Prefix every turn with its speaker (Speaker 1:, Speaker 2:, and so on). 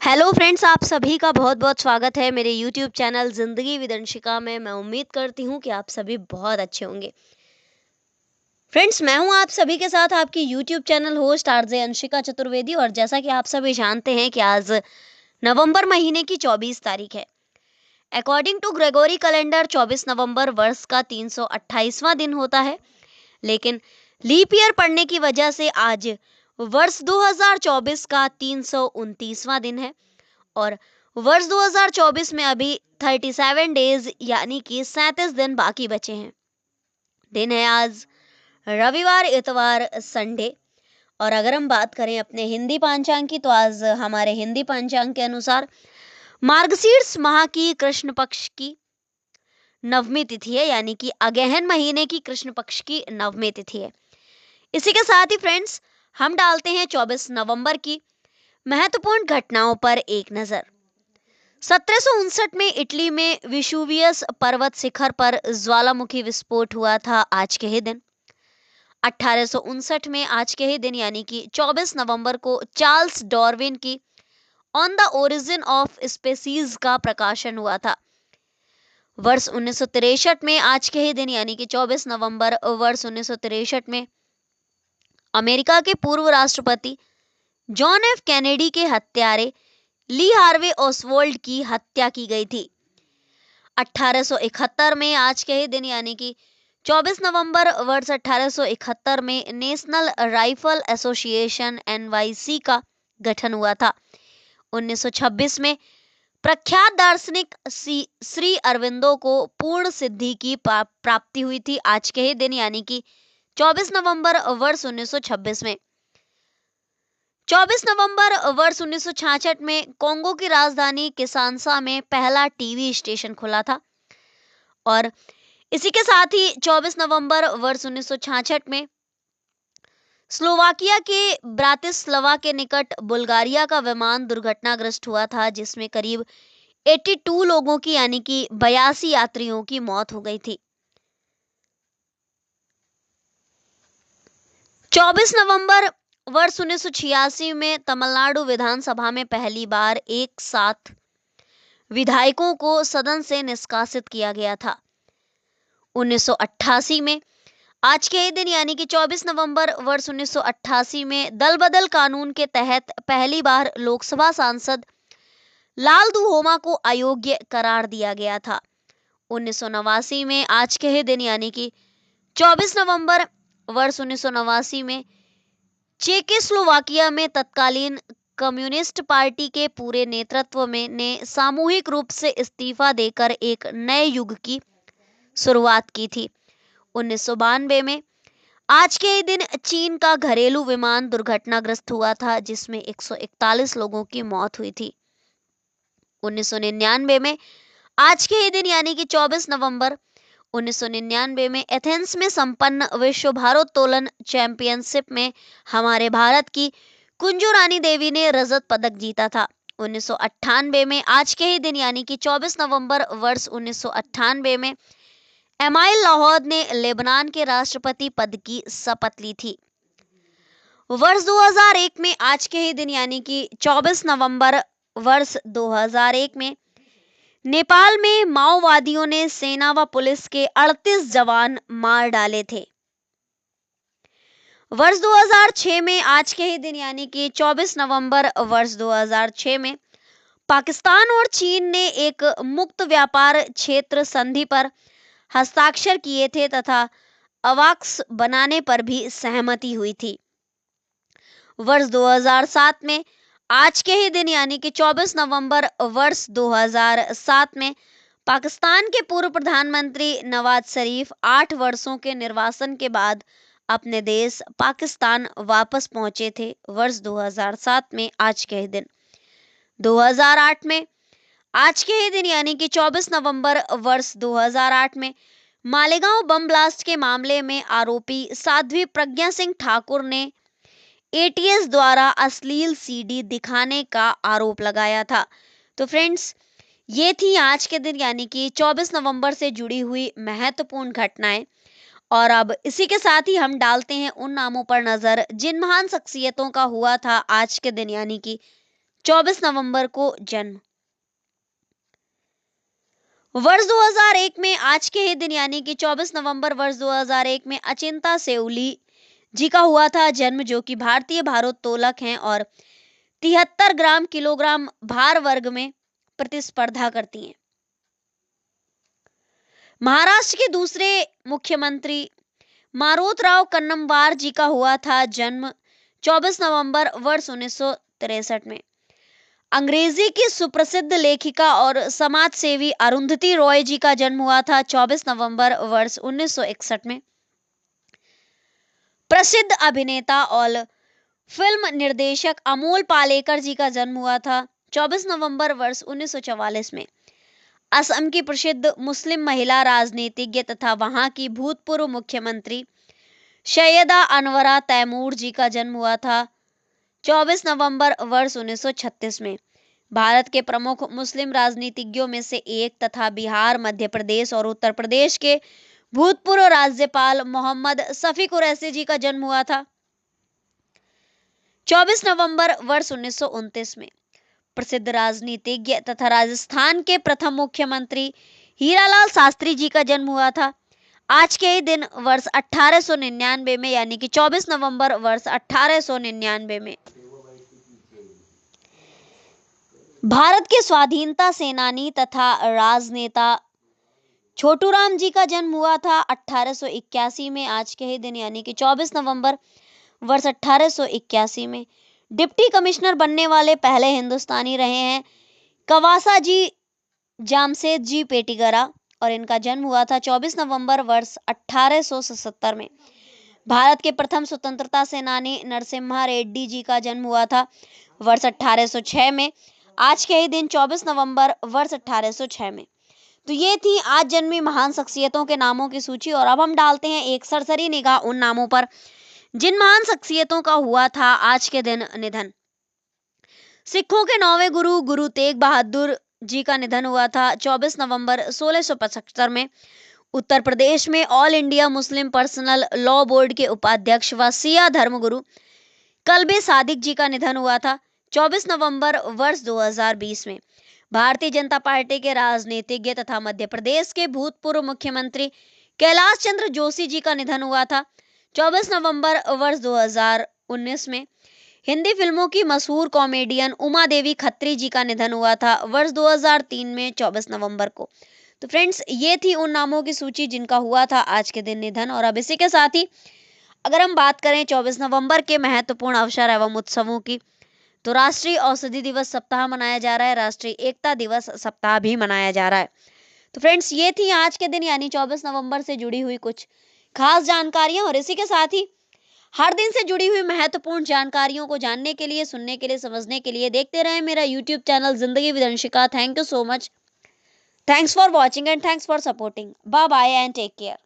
Speaker 1: Hello friends, आप सभी का बहुत बहुत स्वागत है मेरे यूट्यूब चैनल ज़िंदगी विद अंशिका में। मैं उम्मीद करती हूँ कि आप सभी बहुत अच्छे होंगे। फ्रेंड्स, मैं हूँ आप सभी के साथ आपकी YouTube channel host RJ Anshika Chaturvedi. और जैसा कि आप सभी जानते हैं कि आज नवंबर महीने की 24 तारीख है। अकॉर्डिंग टू ग्रेगोरी कैलेंडर 24 नवंबर वर्ष का 328वां दिन होता है, लेकिन लीप ईयर पड़ने की वजह से आज वर्ष 2024 का 329वां दिन है। और वर्ष 2024 में अभी 37 डेज यानी कि 37 दिन बाकी बचे हैं। दिन है आज रविवार, इतवार, संडे। और अगर हम बात करें अपने हिंदी पंचांग की, तो आज हमारे हिंदी पंचांग के अनुसार मार्गशीर्ष माह की कृष्ण पक्ष की नवमी तिथि है, यानी कि अगहन महीने की कृष्ण पक्ष की नवमी तिथि है। इसी के साथ ही फ्रेंड्स, हम डालते हैं 24 नवंबर की महत्वपूर्ण घटनाओं पर एक नजर। 1759 में इटली में विशुवियस पर्वत शिखर पर ज्वालामुखी विस्फोट हुआ था आज के ही दिन। 1859 में आज के ही दिन यानी कि 24 नवंबर को चार्ल्स डार्विन की on the origin of species का प्रकाशन हुआ था। वर्ष 1963 में आज के ही दिन यानी कि 24 नवंबर वर्ष 1963 में अमेरिका के पूर्व राष्ट्रपति जॉन एफ कैनेडी के हत्यारे ली हार्वे ओसवाल्ड की हत्या की गई थी। 1871 में आज के ही दिन यानी कि 24 नवंबर वर्ष 1871 में नेशनल राइफल एसोसिएशन एनवाईसी का गठन हुआ था। 1926 में प्रख्यात दार्शनिक श्री अरविंदो को पूर्ण सिद्धि की प्राप्ति हुई थी आज के ही दिन यानी कि 24 नवंबर वर्ष 1926 में। 24 नवंबर वर्ष 1966 में कोंगो की राजधानी किसानसा में पहला टीवी स्टेशन खुला था। और इसी के साथ ही 24 नवंबर वर्ष 1966 में स्लोवाकिया के ब्रातिस्लावा के निकट बुल्गारिया का विमान दुर्घटनाग्रस्त हुआ था, जिसमें करीब 82 लोगों की यानी कि 82 यात्रियों की मौत हो गई थी। 24 नवंबर वर्ष 1986 में तमिलनाडु विधानसभा में पहली बार एक साथ विधायकों को सदन से निष्कासित किया गया था। 1988 में आज के ही दिन यानी कि 24 नवंबर वर्ष 1988 में दल बदल कानून के तहत पहली बार लोकसभा सांसद लाल दुहोमा को अयोग्य करार दिया गया था। 1989 में आज के ही दिन यानी कि 24 नवंबर वर्ष 1989 में चेकोस्लोवाकिया में तत्कालीन कम्युनिस्ट पार्टी के पूरे नेतृत्व में ने सामूहिक रूप से इस्तीफा देकर एक नए युग की शुरुआत की थी। 1992 में आज के ही दिन चीन का घरेलू विमान दुर्घटनाग्रस्त हुआ था, जिसमें 141 लोगों की मौत हुई थी। 1999 में आज के ही दिन यानी कि 24 नवंबर 1999 में एथेंस में संपन्न विश्व भारोत्तोलन चैंपियनशिप में हमारे भारत की कुंजू रानी देवी ने रजत पदक जीता था। 1998 में आज के ही दिन यानी कि 24 नवंबर वर्ष 1998 में एमाइल लाहौद ने लेबनान के राष्ट्रपति पद की शपथ ली थी। वर्ष 2001 में आज के ही दिन यानी कि 24 नवंबर वर्ष 2001 में नेपाल में माओवादियों ने सेना व पुलिस के 38 जवान मार डाले थे। वर्ष 2006 में आज के ही दिन यानी कि 24 नवंबर वर्ष 2006 में पाकिस्तान और चीन ने एक मुक्त व्यापार क्षेत्र संधि पर हस्ताक्षर किए थे तथा अवाक्स बनाने पर भी सहमति हुई थी। वर्ष 2007 में आज के ही दिन यानी कि 24 नवंबर वर्ष 2007 में पाकिस्तान के पूर्व प्रधानमंत्री नवाज शरीफ 8 वर्षों के निर्वासन के बाद अपने देश पाकिस्तान वापस पहुंचे थे। वर्ष 2007 में आज के ही दिन 2008 में आज के ही दिन यानी कि 24 नवंबर वर्ष 2008 में मालेगांव बम ब्लास्ट के मामले में आरोपी साध्वी प्रज्ञा सिंह ठाकुर ने एटीएस द्वारा अश्लील सीडी दिखाने का आरोप लगाया था। तो फ्रेंड्स, ये थी आज के दिन यानी कि 24 नवंबर से जुड़ी हुई महत्वपूर्ण घटनाएं। और अब इसी के साथ ही हम डालते हैं उन नामों पर नजर जिन महान शख्सियतों का हुआ था आज के दिन यानी कि 24 नवंबर को जन्म। वर्ष 2001 में आज के ही दिन यानी कि 24 नवंबर वर्ष 2001 में अचिंता सेउली जी का हुआ था जन्म, जो कि भारतीय भारोत्तोलक हैं और 73 ग्राम किलोग्राम भार वर्ग में प्रतिस्पर्धा करती हैं। महाराष्ट्र के दूसरे मुख्यमंत्री मारोतराव कन्नमवार जी का हुआ था जन्म 24 नवंबर वर्ष 1963 में। अंग्रेजी की सुप्रसिद्ध लेखिका और समाज सेवी अरुंधति रॉय जी का जन्म हुआ था 24 नवंबर वर्ष 1961 में। प्रसिद्ध अभिनेता और फिल्म निर्देशक अमोल पालेकर जी का जन्म हुआ था 24 नवंबर वर्ष 1944 में। असम की प्रसिद्ध मुस्लिम महिला राजनीतिज्ञ तथा वहां की भूतपूर्व मुख्यमंत्री सैयदा अनवरा तैमूर जी का जन्म हुआ था 24 नवंबर वर्ष 1936 में। भारत के प्रमुख मुस्लिम राजनीतिज्ञों में से एक तथा बिहार, मध्य प्रदेश और उत्तर प्रदेश के भूतपूर्व राज्यपाल मोहम्मद शफी कुरैशी जी का जन्म हुआ था 24 नवंबर वर्ष 1929 में। प्रसिद्ध राजनीतिज्ञ तथा राजस्थान के प्रथम मुख्यमंत्री हीरालाल शास्त्री जी का जन्म हुआ था आज के ही दिन वर्ष 1899 में, यानी कि 24 नवंबर वर्ष 1899 में। भारत के स्वाधीनता सेनानी तथा राजनेता छोटूराम जी का जन्म हुआ था 1881 में आज के ही दिन, यानी कि 24 नवंबर वर्ष 1881 में। डिप्टी कमिश्नर बनने वाले पहले हिंदुस्तानी रहे हैं कवासा जी जामशेद जी पेटीगरा और इनका जन्म हुआ था 24 नवंबर वर्ष 1877 में। भारत के प्रथम स्वतंत्रता सेनानी नरसिम्हा रेड्डी जी का जन्म हुआ था वर्ष 1806 में आज के ही दिन 24 नवंबर वर्ष 1806 में। तो ये थी आज जन्मी महान शख्सियतों के नामों की सूची और अब हम डालते हैं एक सरसरी निगाह उन नामों पर जिन महान शख्सियतों का हुआ था आज के दिन निधन। सिखों के 9वें गुरु गुरु तेग बहादुर जी का निधन हुआ था 24 नवंबर 1675 में। उत्तर प्रदेश में all India Muslim personal law board के उपाध्यक्ष व सिया धर्मगुरु कल्बे सादिक जी का निधन हुआ था 24 नवंबर वर्ष 2020 में। भारतीय जनता पार्टी के राजनीतिज्ञ तथा मध्य प्रदेश के भूतपूर्व मुख्यमंत्री कैलाश चंद्र जोशी जी का निधन हुआ था 24 नवंबर वर्ष 2019 में। हिंदी फिल्मों की मशहूर कॉमेडियन उमा देवी खत्री जी का निधन हुआ था वर्ष 2003 में 24 नवंबर को। तो फ्रेंड्स, ये थी उन नामों की सूची जिनका हुआ था आज के दिन निधन। और अब इसी के साथ ही अगर हम बात करें 24 नवंबर के महत्वपूर्ण अवसर एवं उत्सवों की, तो राष्ट्रीय औषधि दिवस सप्ताह मनाया जा रहा है, राष्ट्रीय एकता दिवस सप्ताह भी मनाया जा रहा है। तो फ्रेंड्स, ये थी आज के दिन यानी 24 नवंबर से जुड़ी हुई कुछ खास जानकारियां। और इसी के साथ ही हर दिन से जुड़ी हुई महत्वपूर्ण जानकारियों को जानने के लिए, सुनने के लिए, समझने के लिए देखते रहें मेरा यूट्यूब चैनल जिंदगी with Anshika. Thank you so much. Thanks for watching and thanks for supporting. Bye bye and take care.